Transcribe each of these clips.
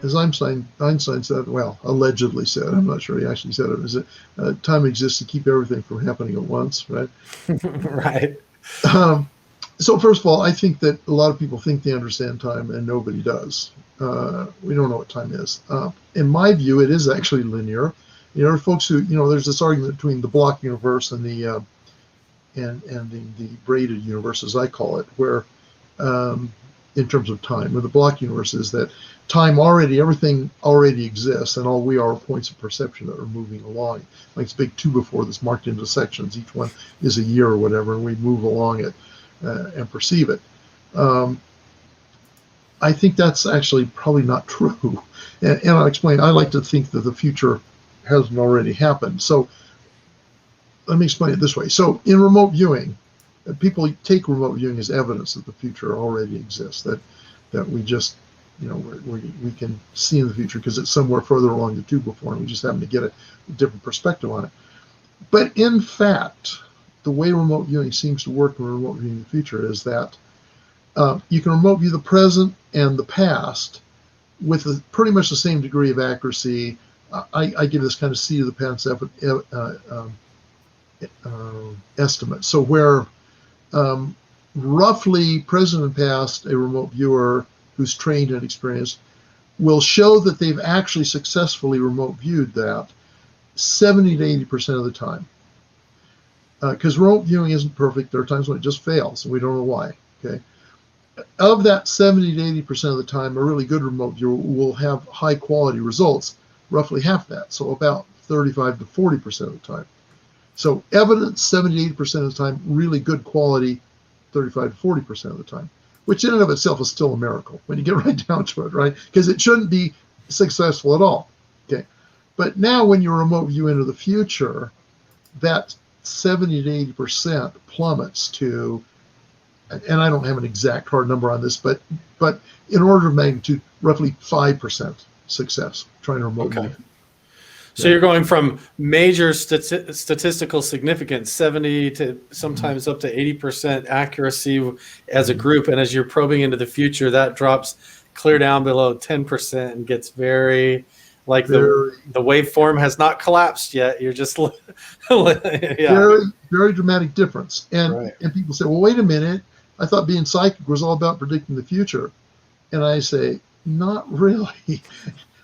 as Einstein said, well, allegedly said, I'm not sure he actually said it, is that time exists to keep everything from happening at once, right? Right. So first of all, I think that a lot of people think they understand time, and nobody does. We don't know what time is. In my view, it is actually linear. There are folks who, there's this argument between the block universe and the braided universe, as I call it, where in terms of time, where the block universe is that everything already exists, and all we are points of perception that are moving along. Like this big 2x4 that's marked into sections. Each one is a year or whatever, and we move along it and perceive it. I think that's actually probably not true. And I'll explain. I like to think that the future hasn't already happened. So let me explain it this way. So in remote viewing, people take remote viewing as evidence that the future already exists, that we just, we can see in the future because it's somewhere further along the tube before, and we just happen to get a different perspective on it. But in fact, the way remote viewing seems to work in remote viewing the future is that you can remote view the present and the past with pretty much the same degree of accuracy. I give this kind of seat of the pants estimate. So where roughly present and past, a remote viewer who's trained and experienced will show that they've actually successfully remote viewed that 70 to 80% of the time. Because remote viewing isn't perfect. There are times when it just fails, and we don't know why. Okay. Of that 70 to 80% of the time, a really good remote viewer will have high quality results, roughly half that. So about 35 to 40% of the time. So evidence 70 to 80% of the time, really good quality 35 to 40% of the time, which in and of itself is still a miracle when you get right down to it, right? Because it shouldn't be successful at all. Okay. But now when you remote view into the future, that 70 to 80% plummets to, and I don't have an exact hard number on this, but in order of magnitude, roughly 5% success trying to remote view. So you're going from major statistical significance, 70 to sometimes up to 80% accuracy as a group, and as you're probing into the future, that drops clear down below 10% and gets very, like the waveform has not collapsed yet. You're just very, very dramatic difference. And people say, well, wait a minute. I thought being psychic was all about predicting the future. And I say, not really.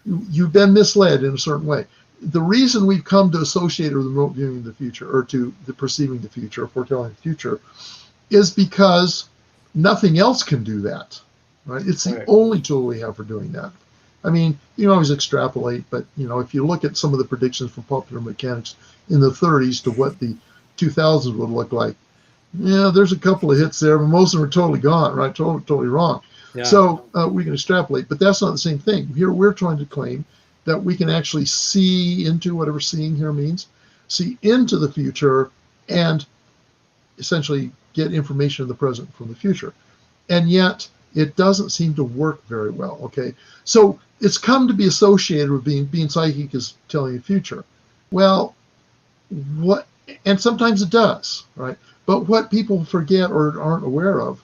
You've been misled in a certain way. The reason we've come to associate with remote viewing the future, or to the perceiving the future, foretelling the future, is because nothing else can do that. Right? It's the only tool we have for doing that. I mean, you can always extrapolate, but if you look at some of the predictions from popular mechanics in the 30s to what the 2000s would look like, there's a couple of hits there, but most of them are totally gone, right? Totally wrong. Yeah. So we can extrapolate, but that's not the same thing. Here we're trying to claim that we can actually see into, whatever seeing here means, see into the future and essentially get information in the present from the future. And yet it doesn't seem to work very well. Okay. So it's come to be associated with being psychic is telling the future. Well, and sometimes it does, right? But what people forget or aren't aware of,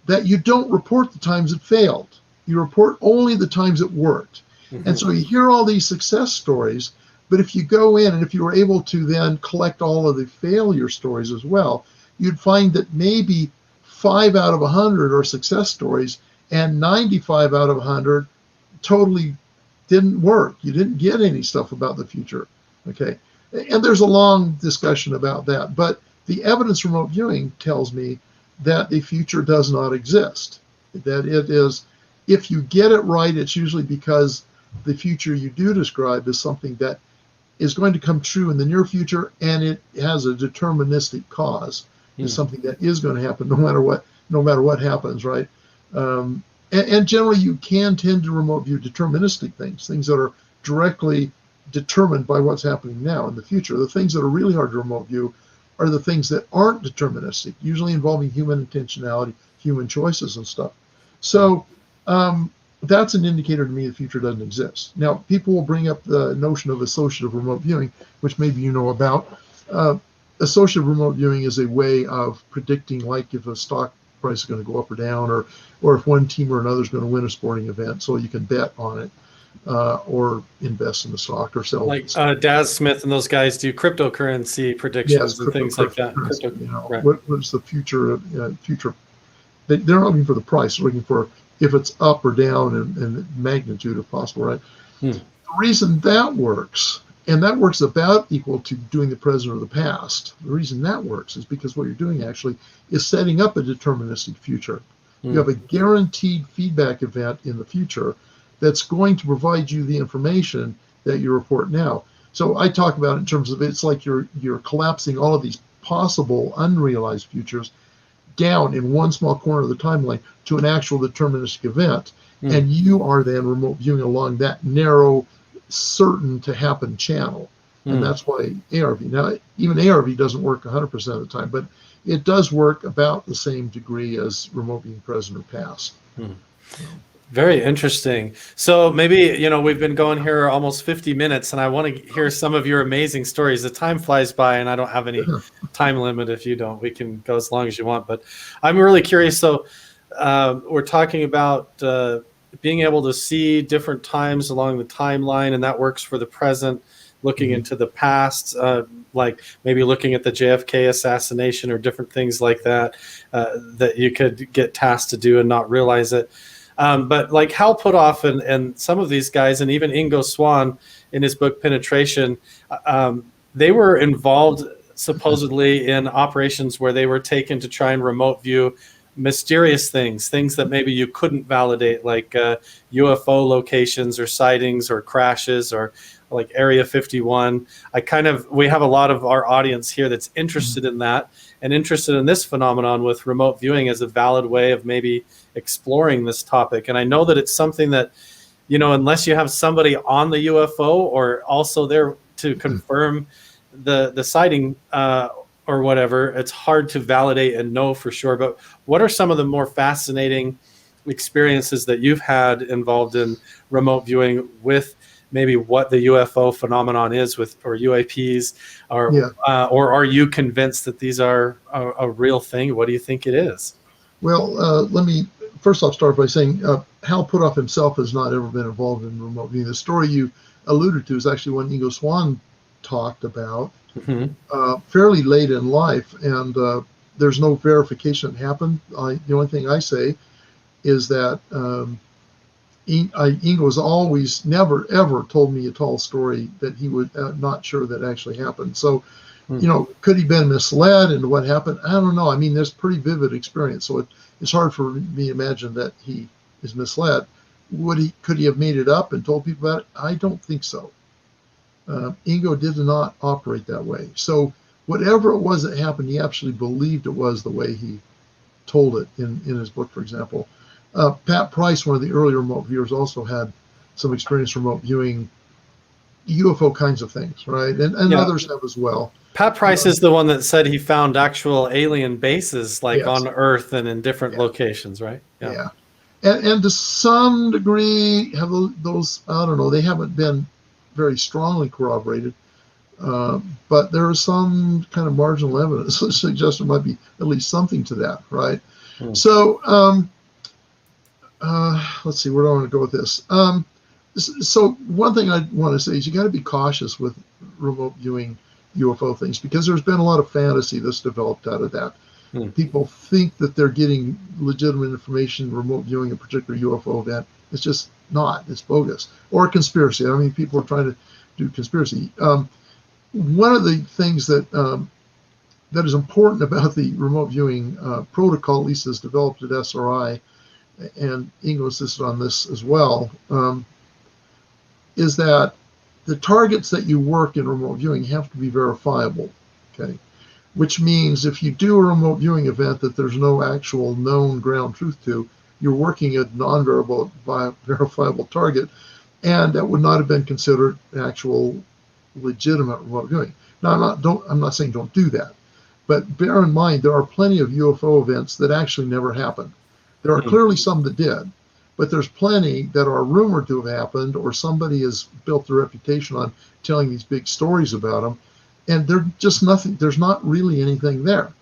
that you don't report the times it failed. You report only the times it worked. Mm-hmm. And so you hear all these success stories, but if you go in and if you were able to then collect all of the failure stories as well, you'd find that maybe 5 out of 100 are success stories and 95 out of 100 totally didn't work. You didn't get any stuff about the future. Okay. And there's a long discussion about that, but the evidence from remote viewing tells me that the future does not exist. That it is, if you get it right, it's usually because the future you do describe is something that is going to come true in the near future, and it has a deterministic cause. It's something that is going to happen no matter what happens, right? And generally you can tend to remote view deterministic things that are directly determined by what's happening now in the future. The things that are really hard to remote view are the things that aren't deterministic, usually involving human intentionality, human choices and stuff. So that's an indicator to me the future doesn't exist. Now, people will bring up the notion of associative remote viewing, which maybe you know about. Associative remote viewing is a way of predicting, like if a stock price is going to go up or down, or if one team or another is going to win a sporting event, so you can bet on it. or invest in the stock or sell. Like Daz Smith and those guys do cryptocurrency predictions and things like that. Right. What's the future of future? They're not looking for the price; they're looking for if it's up or down and magnitude if possible. Right. The reason that works, and that works about equal to doing the present or the past. The reason that works is because what you're doing actually is setting up a deterministic future. You have a guaranteed feedback event in the future that's going to provide you the information that you report now. So I talk about it in terms of it's like you're collapsing all of these possible unrealized futures down in one small corner of the timeline to an actual deterministic event. And you are then remote viewing along that narrow, certain to happen channel. And that's why ARV. Now, even ARV doesn't work 100% of the time, but it does work about the same degree as remote viewing present or past. Very interesting. So maybe, we've been going here almost 50 minutes, and I want to hear some of your amazing stories. The time flies by, and I don't have any time limit. If you don't, we can go as long as you want. But I'm really curious. So we're talking about being able to see different times along the timeline, and that works for the present. Looking into the past, like maybe looking at the JFK assassination or different things like that, that you could get tasked to do and not realize it. But like Hal Puthoff and some of these guys, and even Ingo Swann in his book Penetration, they were involved supposedly in operations where they were taken to try and remote view mysterious things that maybe you couldn't validate, like UFO locations or sightings or crashes or like Area 51. We have a lot of our audience here that's interested in that and interested in this phenomenon with remote viewing as a valid way of maybe exploring this topic. And I know that it's something that, unless you have somebody on the UFO or also there to confirm the sighting or whatever, it's hard to validate and know for sure. But what are some of the more fascinating experiences that you've had involved in remote viewing with maybe what the UFO phenomenon is with, or UAPs, or are you convinced that these are a real thing? What do you think it is? Well, let me first off start by saying Hal Puthoff himself has not ever been involved in remote viewing. The story you alluded to is actually one Ingo Swann talked about fairly late in life, and there's no verification that happened. The only thing I say is that Ingo's always never ever told me a tall story that he would not sure that actually happened. So, could he been misled into what happened? I don't know. I mean, there's pretty vivid experience, so it's hard for me to imagine that he is misled. Could he have made it up and told people about it? I don't think so. Ingo did not operate that way. So whatever it was that happened, he actually believed it was the way he told it in his book, for example. Pat Price, one of the earlier remote viewers, also had some experience remote viewing UFO kinds of things, right? And others have as well. Pat Price is the one that said he found actual alien bases on Earth and in different locations, right? Yeah. And to some degree, have those, I don't know, they haven't been very strongly corroborated, but there is some kind of marginal evidence that suggests there might be at least something to that, right? So let's see, where do I want to go with this? So one thing I want to say is you got to be cautious with remote viewing UFO things, because there's been a lot of fantasy that's developed out of that. People think that they're getting legitimate information remote viewing a particular UFO event. It's just not. It's bogus. Or conspiracy. I mean, people are trying to do conspiracy. One of the things that that is important about the remote viewing protocol, at least as developed at SRI, and Ingo insisted on this as well, is that the targets that you work in remote viewing have to be verifiable, okay? Which means if you do a remote viewing event that there's no actual known ground truth to, you're working a non-verifiable target, and that would not have been considered actual legitimate remote viewing. Now, I'm not saying don't do that, but bear in mind there are plenty of UFO events that actually never happened. There are clearly some that did, but there's plenty that are rumored to have happened, or somebody has built their reputation on telling these big stories about them, and they're just nothing. There's not really anything there.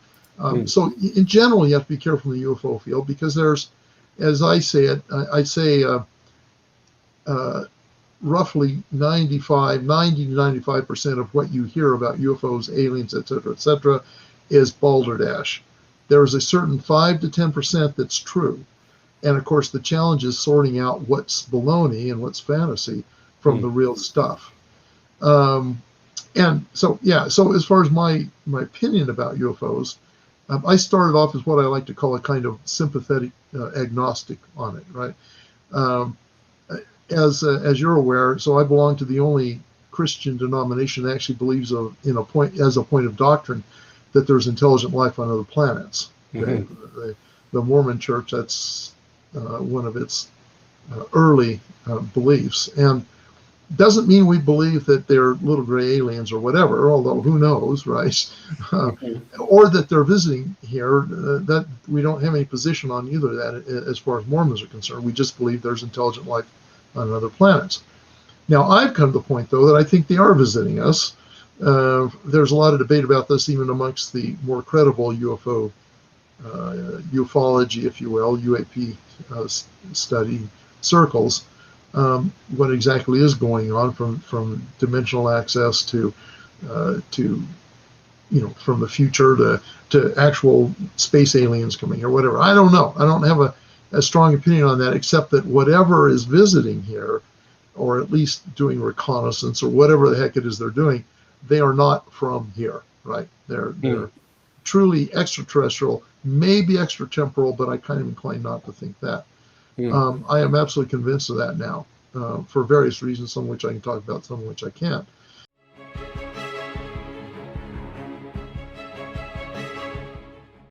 So in general, you have to be careful in the UFO field, because there's, as I say it, I say roughly 90 to 95% of what you hear about UFOs, aliens, et cetera, is balderdash. There's a certain 5 to 10% that's true. And of course, the challenge is sorting out what's baloney and what's fantasy from the real stuff. And so, yeah, so as far as my opinion about UFOs, I started off as what I like to call a kind of sympathetic agnostic on it, right? As you're aware, so I belong to the only Christian denomination that actually believes as a point of doctrine that there's intelligent life on other planets. Okay? The Mormon Church, that's one of its early beliefs, and doesn't mean we believe that they're little gray aliens or whatever, although who knows, right? Or that they're visiting here. That we don't have any position on either of that as far as Mormons are concerned. We just believe there's intelligent life on other planets. Now, I've come to the point, though, that I think they are visiting us. There's a lot of debate about this even amongst the more credible UFO, ufology, if you will, UAP study circles. What exactly is going on from dimensional access to from the future to actual space aliens coming here, whatever. I don't know. I don't have a strong opinion on that, except that whatever is visiting here, or at least doing reconnaissance or whatever the heck it is they're doing, they are not from here, right? They're truly extraterrestrial, maybe extratemporal, but I kind of incline not to think that. I am absolutely convinced of that now, for various reasons, some of which I can talk about, some of which I can't.